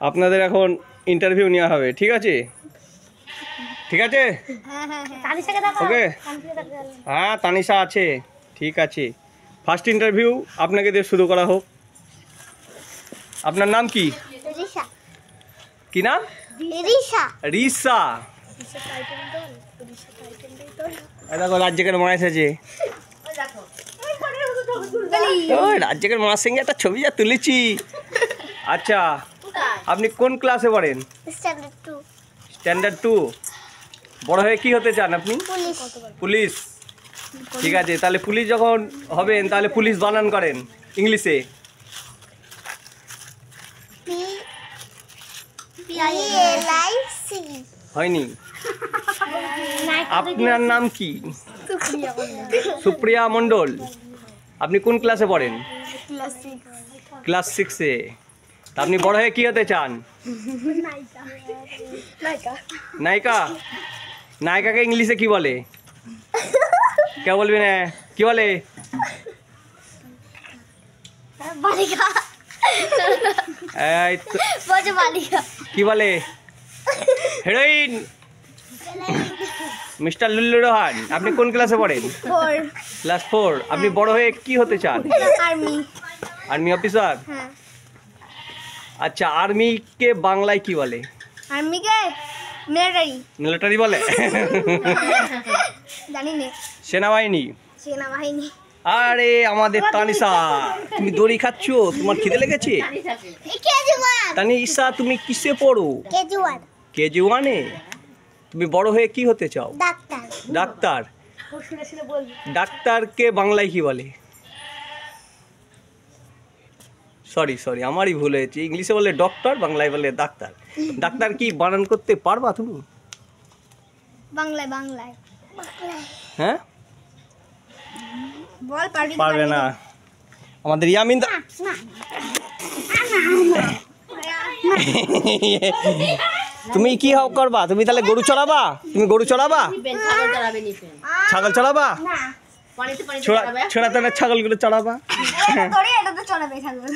আপনাদের এখন ইন্টারভিউ নেওয়া হবে, ঠিক আছে? ঠিক আছে, ওকে। হ্যাঁ, তানিশা আছে, ঠিক আছে। ফার্স্ট ইন্টারভিউ আপনাকে দিয়ে শুরু করা হোক। আপনার নাম কি? কি নাম? রিসা। দেখো রাজ্জাকের মা এসেছে। ওই রাজ্জাকের মার সঙ্গে একটা ছবি যা তুলেছি। আচ্ছা, আপনি কোন ক্লাসে পড়েন? স্ট্যান্ডার্ড 2। বড় হয়ে কি হতে চান আপনি? পুলিশ। ঠিক আছে, তাহলে পুলিশ যখন হবেন তাহলে পুলিশ বানান করেন ইংলিশে। হয়নি? আপনার নাম কি? সুপ্রিয়া মণ্ডল। আপনি কোন ক্লাসে পড়েন? ক্লাস 6-এ। তা আপনি বড় হয়ে কি হতে চান? নায়িকা। নায়িকাকে ইংলিশে কি বলে? কে বলবি না? কি বলে? কি বলে? হিরোইন। মিস্টার লুল্লু রোহান, আপনি কোন ক্লাসে পড়েন? ক্লাস 4। আপনি বড় হয়ে কি হতে চান? Army officer. আচ্ছা, আর্মিকে বাংলায় কি বলে? আর্মিকে মিলিটারি। মিলিটারি বলে? জানি না। সেনাবাহিনী। সেনাবাহিনী। আরে আমাদের তানিশা, তুমি দড়ি খাচ্ছ? তোমার খিদে লেগেছে? তানিশা, তুমি কিসে পড়ো? কেজি 1-এ। তুমি বড় হয়ে কি হতে চাও? ডাক্তার। ডাক্তারকে বাংলায় কি বলে? সরি, আমারই ভুল হয়েছে। ইংলিশে বলে ডক্টর, বাংলায় বলে ডাক্তার। ডাক্তার কি বানান করতে পারবা তুমি? বাংলায়। হ্যাঁ, বল পারবি? পারবে না। আমাদের ইয়ামিন তুমি কি হাও করবা? তুমি তাহলে গরু চড়াবা? তুমি গরু চড়াবা? ছাগল চড়াবা? ছোড়াতে না, ছাগলগুলো চড়াবা। এটা তো চড়াবে ছাগল।